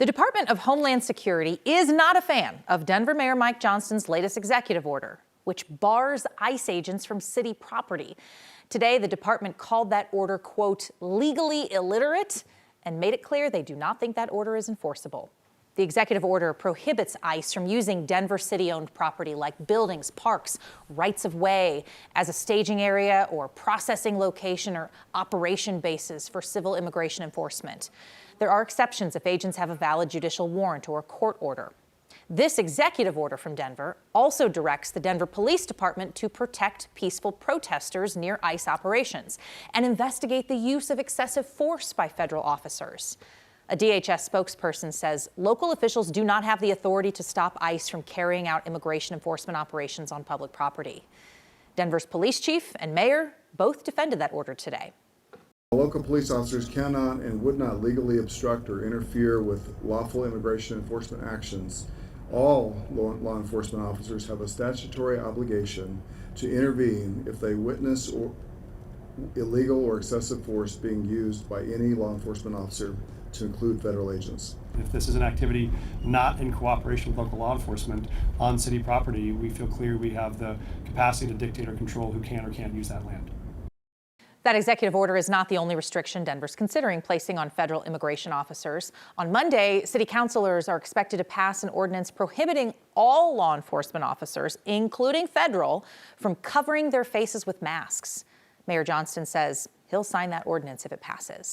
The Department of Homeland Security is not a fan of Denver Mayor Mike Johnston's latest executive order, which bars ICE agents from city property. Today, the department called that order, quote, legally illiterate, and made it clear they do not think that order is enforceable. The executive order prohibits ICE from using Denver city-owned property like buildings, parks, rights of way as a staging area or processing location or operation bases for civil immigration enforcement. There are exceptions if agents have a valid judicial warrant or a court order. This executive order from Denver also directs the Denver Police Department to protect peaceful protesters near ICE operations and investigate the use of excessive force by federal officers. A DHS spokesperson says local officials do not have the authority to stop ICE from carrying out immigration enforcement operations on public property. Denver's police chief and mayor both defended that order today. Local police officers cannot and would not legally obstruct or interfere with lawful immigration enforcement actions. All law enforcement officers have a statutory obligation to intervene if they witness illegal or excessive force being used by any law enforcement officer, to include federal agents. If this is an activity not in cooperation with local law enforcement on city property, we feel clear we have the capacity to dictate or control who can or can't use that land. That executive order is not the only restriction Denver's considering placing on federal immigration officers. On Monday, city councilors are expected to pass an ordinance prohibiting all law enforcement officers, including federal, from covering their faces with masks. Mayor Johnston says he'll sign that ordinance if it passes.